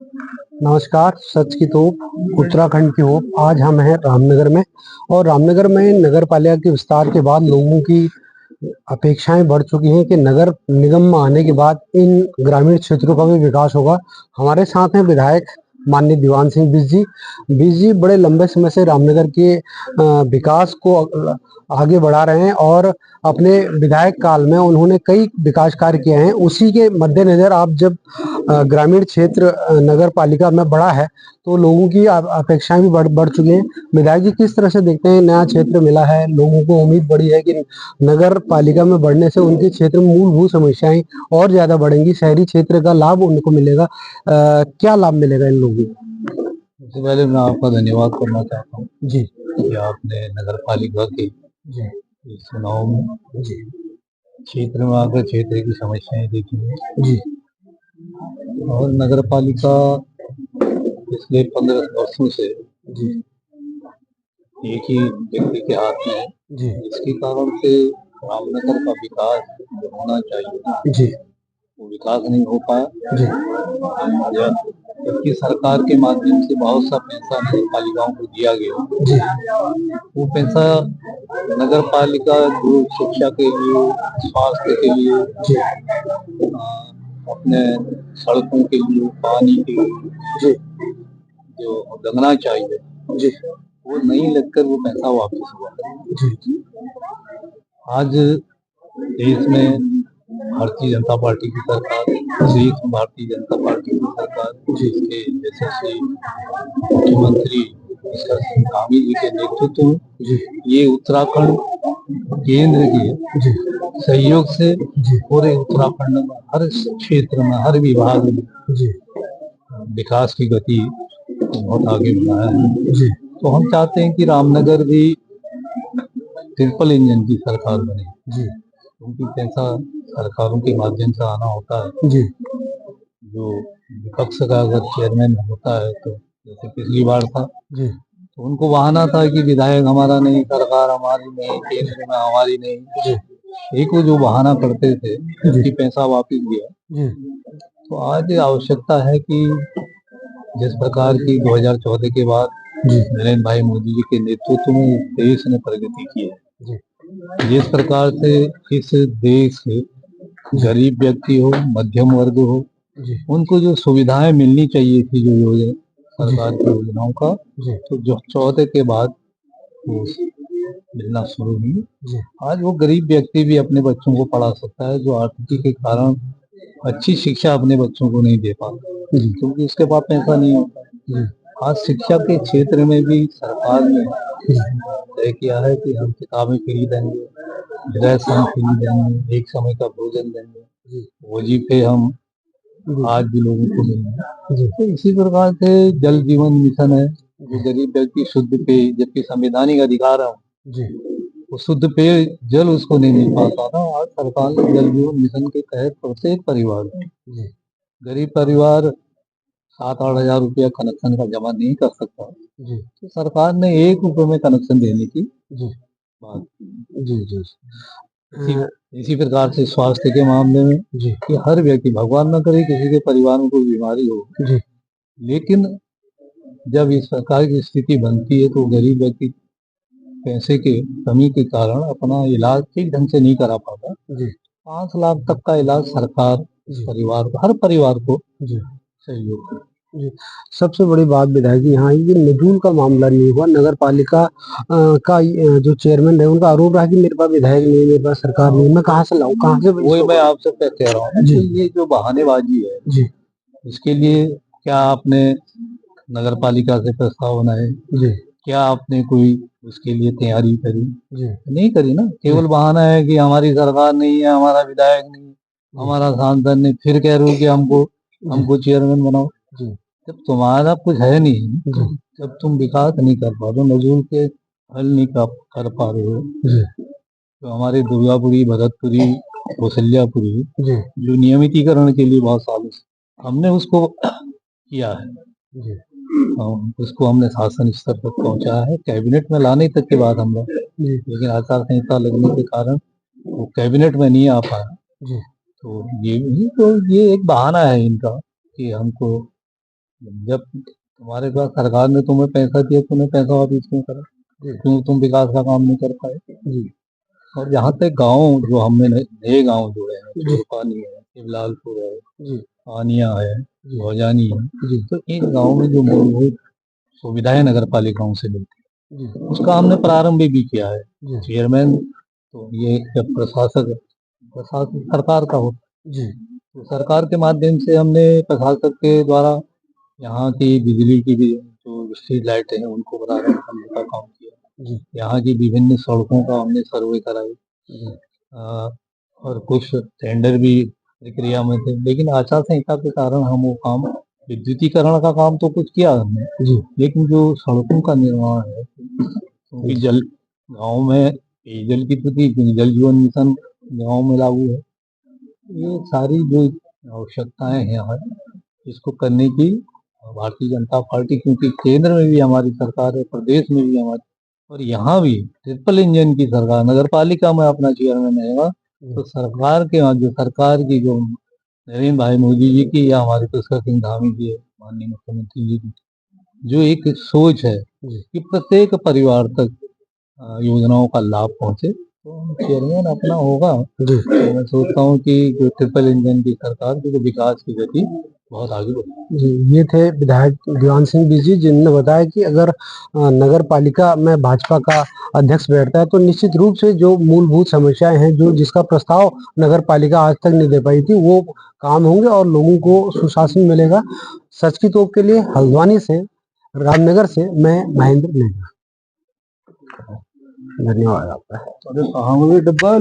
नमस्कार, सच की तोप, उत्तराखंड की होप। आज हम हैं रामनगर में और रामनगर में नगर पालिका के विस्तार के बाद लोगों की अपेक्षाएं बढ़ चुकी हैं कि नगर निगम में आने के बाद इन ग्रामीण क्षेत्रों का भी विकास होगा। हमारे साथ हैं विधायक माननीय दीवान सिंह बिष्ट जी। बिष्ट जी बड़े लंबे समय से रामनगर के विकास को आगे बढ़ा रहे हैं और अपने विधायक काल में उन्होंने कई विकास कार्य किए हैं। उसी के मद्देनजर आप जब ग्रामीण क्षेत्र नगर पालिका में बढ़ा है तो लोगों की अपेक्षाएं भी बढ़ चुकी हैं। विधायक जी किस तरह से देखते हैं, नया क्षेत्र मिला है, लोगों को उम्मीद बढ़ी है कि नगर पालिका में बढ़ने से उनके क्षेत्र में मूलभूत समस्याएं और ज्यादा बढ़ेंगी, शहरी क्षेत्र का लाभ उनको मिलेगा। क्या लाभ मिलेगा इन लोगों को? सबसे पहले मैं आपका धन्यवाद करना चाहता हूँ जी कि आपने नगर पालिका के जी इस चुनाव में जी क्षेत्र में आकर क्षेत्र की समस्याएं देखी हैं। जी और नगर पालिका पिछले 15 वर्षों से जी एक ही व्यक्ति के हाथ में है, जी जिसके कारण से रामनगर का विकास जो होना चाहिए जी वो विकास नहीं हो पाया। जी जबकि सरकार के माध्यम से बहुत सा पैसा नगर पालिकाओं को दिया गया, जी वो पैसा नगर पालिका जो शिक्षा के लिए, स्वास्थ्य के लिए, जी अपने सड़कों के लिए, पानी के लिए जी जो लगना चाहिए जी वो नहीं लगकर वो पैसा वापस हुआ। जी आज देश में भारतीय जनता पार्टी की सरकार, देश में भारतीय जनता पार्टी की सरकार, जिसके यशस्वी मुख्यमंत्री स्वामी जी के नेतृत्व में ये उत्तराखंड केंद्र के सहयोग से पूरे उत्तराखंड में हर क्षेत्र में, हर विभाग में विकास की गति बहुत आगे बढ़ाया है। तो हम चाहते हैं कि रामनगर भी ट्रिपल इंजन की सरकार बने, क्योंकि पैसा सरकारों के माध्यम से आना होता है। जो विपक्ष का अगर चेयरमैन होता है तो जैसे पिछली बार था तो उनको बहाना था कि विधायक हमारा नहीं, सरकार हमारी नहीं, केंद्र में हमारी नहीं, एक वो जो बहाना करते थे कि पैसा वापस दिया। तो आज आवश्यकता है कि जिस प्रकार की 2014 के बाद नरेंद्र भाई मोदी जी के नेतृत्व में देश ने प्रगति की है, जिस प्रकार से इस देश के गरीब व्यक्ति हो, मध्यम वर्ग हो, उनको जो सुविधाएं मिलनी चाहिए थी, जो योजना सरकार की योजनाओं का, तो जो 14 के बाद वो मिलना शुरू हुई। आज वो गरीब व्यक्ति भी अपने बच्चों को पढ़ा सकता है, जो आर्थिक के कारण अच्छी शिक्षा अपने बच्चों को नहीं दे पाता क्योंकि उसके पास पैसा नहीं होता। आज शिक्षा के क्षेत्र में भी सरकार ने तय किया है कि हम किताबें फ्री देंगे, ड्रेस हम फ्री देंगे, एक समय का भोजन देंगे, वजीफे हम आज भी लोगों को मिले। तो इसी प्रकार से जल जीवन मिशन है, जो गरीब व्यक्ति शुद्ध पेय, जबकि संवैधानिक अधिकार है वो शुद्ध पेय जल उसको नहीं मिल पाता था। आज सरकार ने जल जीवन मिशन के तहत प्रत्येक परिवार गरीब परिवार 7-8 हजार रुपया कनेक्शन का जमा नहीं कर सकता, तो सरकार ने 1 रुपये में कनेक्शन देने की बात की। इसी प्रकार से स्वास्थ्य के मामले में कि हर व्यक्ति, भगवान न करे किसी के परिवार में कोई बीमारी हो, लेकिन जब इस प्रकार की स्थिति बनती है तो गरीब व्यक्ति पैसे के कमी के कारण अपना इलाज ठीक ढंग से नहीं करा पाता। 5 लाख तक का इलाज सरकार परिवार को, हर परिवार को सहयोग करती है। सबसे बड़ी बात विधायक जी यहाँ ये नजूल का मामला नहीं हुआ। नगर पालिका का जो चेयरमैन है उनका आरोप रहा कि मेरे पास विधायक नहीं, मेरे पास सरकार नहीं, मैं कहाँ से लाऊं, कहाँ से? वही मैं आपसे कह रहा हूँ कि ये जो बहानेबाजी है, इसके लिए क्या आपने नगर पालिका से प्रस्ताव बनाए? क्या आपने कोई उसके लिए तैयारी करी? नहीं करी ना, केवल बहाना है कि हमारी सरकार नहीं है, हमारा विधायक नहीं, हमारा सांसद नहीं, फिर कह रहे हो कि हमको चेयरमैन बनाओ। जब तुम्हारा कुछ है नहीं, जब तुम विकास नहीं कर पा रहे हो, नजूल के हल नहीं कर पा रहे हो, तो हमारे दुर्गापुरी, भरतपुरी, कौशल्यापुरी जो नियमितीकरण के लिए बहुत सालों से हमने उसको किया है, उसको हमने शासन स्तर तक पहुंचाया है, कैबिनेट में लाने तक के बाद हम लोग, लेकिन आचार संहिता लगने के कारण वो कैबिनेट में नहीं आ पाया। तो ये एक बहाना है इनका कि हमको जब तुम्हारे पास सरकार ने तुम्हें पैसा दिया, तुमने पैसा वापिस क्यों करा? क्यों तुम विकास का काम नहीं कर पाए? जी और जहाँ तक गांव जो हमने नए गांव जुड़े हैं, चोरपानी है, शिवलालपुर है, जी आनिया है, भोजानी है, जी तो इन गांव में जो मूलभूत सुविधाएं नगर पालिकाओं से मिलती जी है उसका हमने प्रारंभ भी किया है। जी चेयरमैन तो ये जब प्रशासन सरकार का होता है, जी तो सरकार के माध्यम से हमने प्रशासक के द्वारा यहाँ की बिजली की भी जो स्ट्रीट लाइटें हैं उनको प्रारंभ करने का काम किया। जी यहाँ की विभिन्न सड़कों का हमने सर्वे कराई। जी अ, और कुछ टेंडर भी प्रक्रिया में थे, लेकिन आचार संहिता के कारण हम वो काम, विद्युतीकरण का काम तो कुछ किया हमने, जी लेकिन जो सड़कों का निर्माण है, क्योंकि जल गांव में पेयजल की तो थी, क्योंकि जल जीवन मिशन गांव में लागू है। ये सारी जो आवश्यकताएं हैं यहाँ, इसको करने की भारतीय जनता पार्टी, क्योंकि केंद्र में भी हमारी सरकार है, प्रदेश में भी हमारी, और यहाँ भी ट्रिपल इंजन की सरकार, नगर पालिका में अपना चेयरमैन रहेगा, तो सरकार के जो सरकार की जो नरेंद्र भाई मोदी जी की या हमारे पुष्कर सिंह धामी की है, माननीय मुख्यमंत्री जी की जो एक सोच है कि प्रत्येक परिवार तक योजनाओं का लाभ पहुंचे, तो चेयरमैन अपना होगा। जी तो मैं सोचता हूँ कि जो ट्रिपल इंजन की सरकार की जो विकास की गति बहुत आगे बढ़ी। जी ये थे विधायक दीवान सिंह बिजी, जिन्होंने बताया कि अगर नगर पालिका में भाजपा का अध्यक्ष बैठता है तो निश्चित रूप से जो मूलभूत समस्याएं हैं, जो जिसका प्रस्ताव नगर पालिका आज तक नहीं दे पाई थी, वो काम होंगे और लोगों को सुशासन मिलेगा। सच की तोप के लिए हल्द्वानी से, रामनगर से मैं महेंद्र नेगी। धन्यवाद आपका। अरे कहाँ वो डब्बा